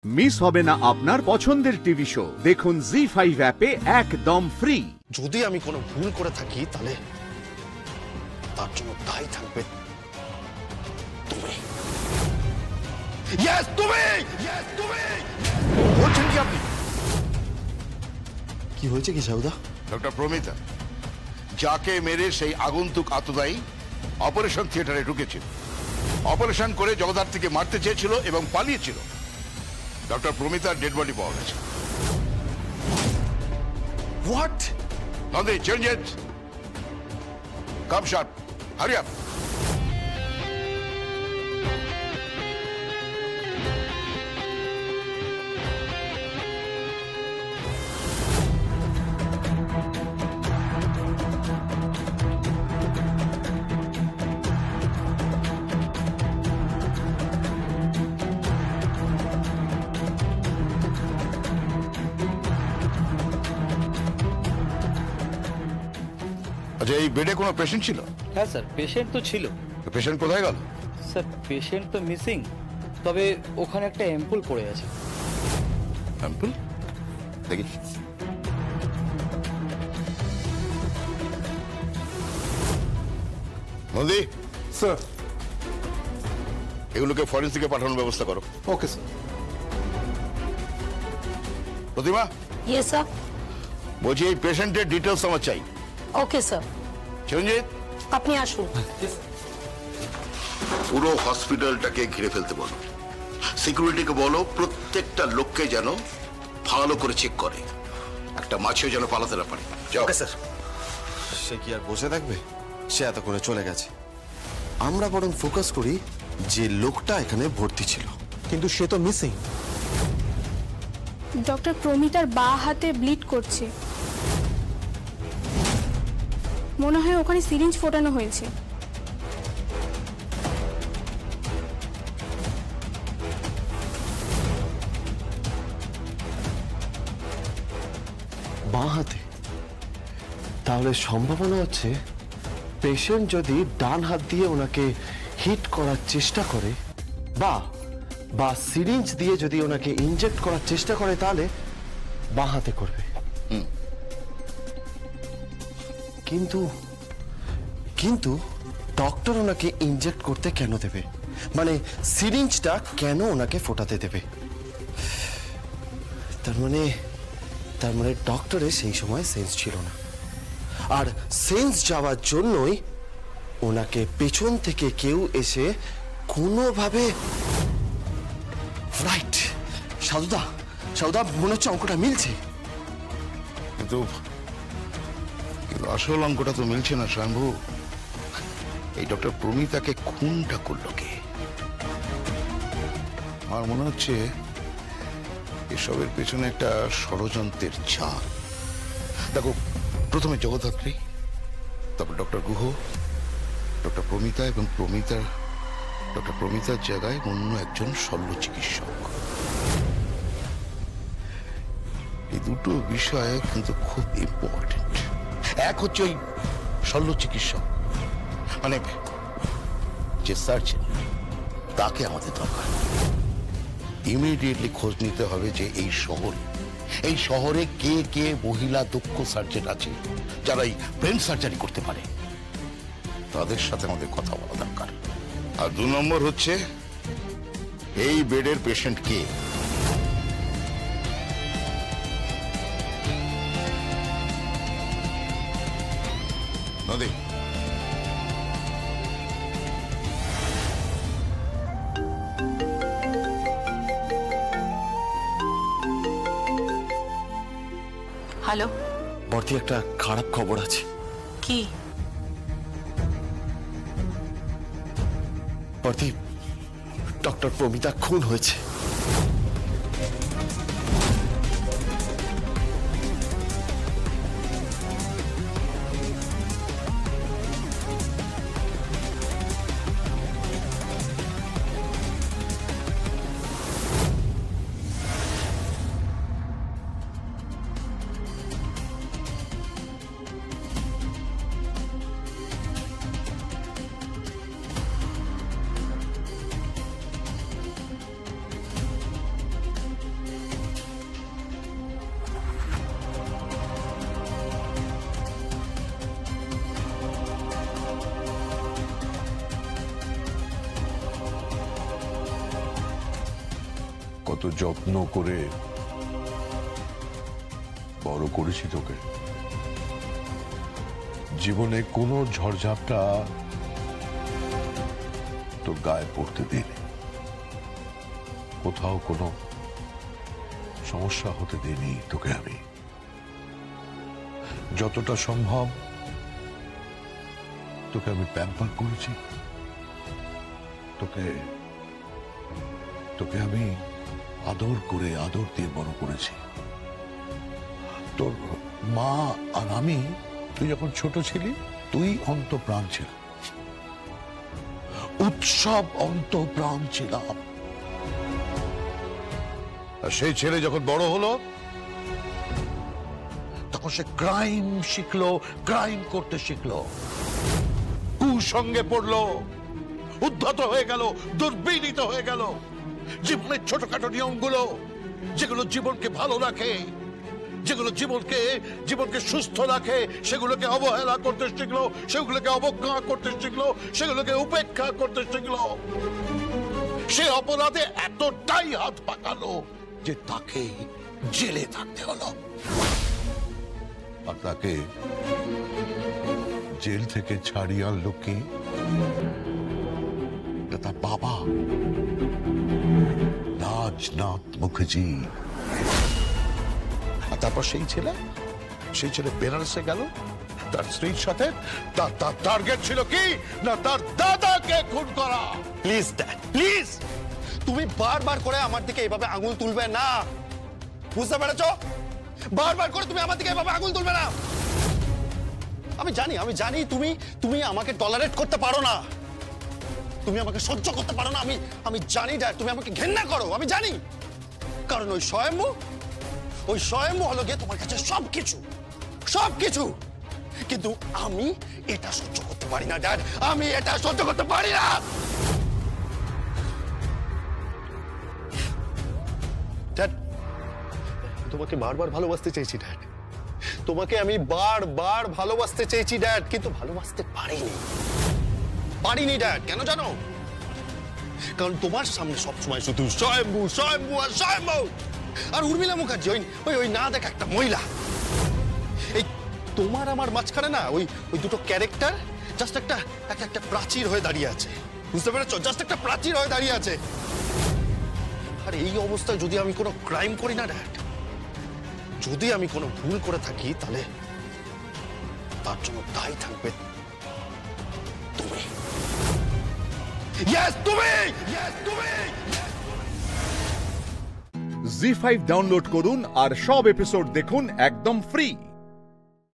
Miss হবে না আপনার পছন্দের টিভি শো। দেখুন জি5 অ্যাপে একদম ফ্রি। যদি আমি কোনো ভুল করে থাকি তাহলে তার জন্য দায়ী থাকবে তুমি। ইয়েস তুমি, ইয়েস তুমি। বলছেন কি আপনি? কি হয়েছে কি সাউদা? ডক্টর প্রমিতা যাকে মেরে সেই আগন্তুক আততায়ী অপারেশন থিয়েটারে ঢুকেছিল, অপারেশন করে জগদ্ধাত্রীকে মারতে চেয়েছিল এবং পালিয়েছিল। ডক্টর প্রমিতার ডেড বডি পাওয়া গেছে। What? Nandi, change it. Come sharp, hurry up. আচ্ছা, এই বেডে কোনো পেশেন্ট ছিল? হ্যাঁ স্যার, পেশেন্ট তো ছিল। পেশেন্ট কোথায় গেল? স্যার পেশেন্ট তো মিসিং, তবে ওখানে একটা অ্যাম্পুল পড়ে আছে। অ্যাম্পুল দেখি। নন্দী স্যার, এগুলোকে ফরেন্সিকে পাঠানোর ব্যবস্থা করো। Okay sir. Pratima, yes sir. বলছি এই পেশেন্টের ডিটেলস আমার চাই। Okay sir. চিরঞ্জিত, আপনি আসুন। পুরো হসপিটালটাকে ঘিরে ফেলতে বলো। সিকিউরিটিকে বলো প্রত্যেকটা লোককে যেন ভালো করে চেক করে, একটা মাছিও যেন পালাতে না পারে। Okay sir. সে কি আর বসে থাকবে? সে এতক্ষণে চলে গেছে। আমরা বরং ফোকাস করি যে লোকটা এখানে ভর্তি ছিল, কিন্তু সে তো মিসিং। ডক্টর প্রমিতার বাঁ হাতে ব্লিড করছে, মনে হয় ওখানে সিরিঞ্জ ফোটানো হয়েছে। বাঁ হাতে? তাহলে সম্ভাবনা হচ্ছে পেশেন্ট যদি ডান হাত দিয়ে ওনাকে হিট করার চেষ্টা করে বা সিরিঞ্জ দিয়ে যদি ওনাকে ইনজেক্ট করার চেষ্টা করে তাহলে বাঁ হাতে করবে। কিন্তু কিন্তু ডক্টর ওনাকে ইনজেক্ট করতে কেন দেবে? মানে সিরিঞ্জটা কেন ওনাকে ফোটাতে দেবে? তার মানে ডক্টরের সেই সময় সেন্স ছিল না, আর সেন্স যাওয়ার জন্যই ওনাকে পেছন থেকে কেউ এসে কোনোভাবে। রাইট সাউদা, মনে হচ্ছে অঙ্কটা মিলছে। কিন্তু আসল অঙ্কটা তো মিলছে না শম্ভু। এই ডক্টর প্রমিতাকে খুনটা করলো কে? আমার মনে হচ্ছে এসবের পেছনে একটা ষড়যন্ত্রের ছাপ। দেখো, প্রথমে জগদ্ধাত্রী, তারপর ডক্টর গুহ, ডক্টর প্রমিতা এবং ডক্টর প্রমিতার জায়গায় অন্য একজন শল্য চিকিৎসক। এই দুটো বিষয় কিন্তু খুব ইম্পর্টেন্ট। এক হচ্ছে ওই শল্য চিকিৎসক, মানে যে সার্জন, তাকে আমাদের দরকার। ইমিডিয়েটলি খোঁজ নিতে হবে যে এই শহরে কে কে মহিলা দক্ষ সার্জন আছে যারা এই ব্রেন সার্জারি করতে পারে। তাদের সাথে আমাদের কথা বলা দরকার। আর 2 নম্বর হচ্ছে এই বেডের পেশেন্ট কে। নদী, হ্যালো বর্তি, একটা খারাপ খবর আছে। কি? বর্তি, ডক্টর প্রমিতা খুন হয়েছে। কত যত্ন করে বড় করেছি তোকে। জীবনে কোনো ঝড়ঝাপটা তোর গায়ে পড়তে দিইনি, কোথাও কোনো সমস্যা হতে দিইনি তোকে। আমি যতটা সম্ভব তোকে আমি প্যাম্পার করেছি, তোকে তোকে আমি আদর করে আদর দিয়ে বড় করেছি। তোর মা আর আমি, তুই যখন ছোট ছিলি তুই অন্তঃপ্রাণ ছিল, উৎসব অন্তঃপ্রাণ ছিলাম। আর সেই ছেলে যখন বড় হলো তখন সে ক্রাইম শিখলো, ক্রাইম করতে শিখলো, কুসঙ্গে পড়লো, উদ্ধত হয়ে গেল, দুর্বিনীত হয়ে গেল। জীবনের ছোটখাটো নিয়মগুলো যেগুলো জীবনকে ভালো রাখে, যেগুলো জীবনকে সুস্থ রাখে, সেগুলোকে অবহেলা করতে শিখলো, সেগুলোকে অবজ্ঞা করতে শিখলো, সেগুলোকে উপেক্ষা করতে শিখলো। সে অপরাধে এতটাই হাত পাকালো যে তাকে জেলে থাকতে হলো। আর তাকে জেল থেকে ছাড়িয়ে আনলো কি? তার বাবা রাজনাথ মুখার্জি। আর তারপর সেই ছেলে বেনারসে গেল তার স্ত্রীর সাথে। তার টার্গেট ছিল কি না তার দাদাকে খুন করা। প্লিজ ড্যাড, প্লিজ, তুমি বারবার করে আমার দিকে এভাবে আঙুল তুলবে না, বুঝতে পেরেছো? বারবার করে তুমি আমার দিকে এভাবে আঙুল তুলবে না। আমি জানি তুমি আমাকে টলারেট করতে পারো না, তুমি আমাকে সহ্য করতে পারো না। আমি জানি ড্যাড, তুমি আমাকে ঘেন্না করো, আমি জানি। কারণ ওই স্বয়ম্ভু হলো গিয়ে তোমার কাছে সবকিছু। কিন্তু আমি এটা সহ্য করতে পারি না ড্যাড, আমি এটা সহ্য করতে পারি না। ড্যাড, তোমাকে বারবার ভালোবাসতে চেয়েছি ড্যাড, তোমাকে আমি বারবার ভালোবাসতে চেয়েছি ড্যাড, কিন্তু ভালোবাসতে পারিনি ড্যাড। কেন জানো? কারণ তোমার সামনে সবসময় শুধু স্বয়ম্ভু আর স্বয়ম্ভু। আর উর্মিলা মুখার্জি ওই না দেখা একটা মহিলা। এই তোমার আমার মাঝখানে না ওই দুটো ক্যারেক্টার জাস্ট একটা প্রাচীর হয়ে দাঁড়িয়ে আছে, বুঝতে পেরেছো? জাস্ট একটা প্রাচীর হয়ে দাঁড়িয়ে আছে। আর এই অবস্থায় যদি আমি কোনো ক্রাইম করি না ড্যাড, যদি আমি কোনো ভুল করে থাকি, তাহলে তার জন্য দায়ী থাকবে তুমি। ইয়েস, তুমি। জি5 ডাউনলোড করুন আর সব এপিসোড দেখুন একদম ফ্রি।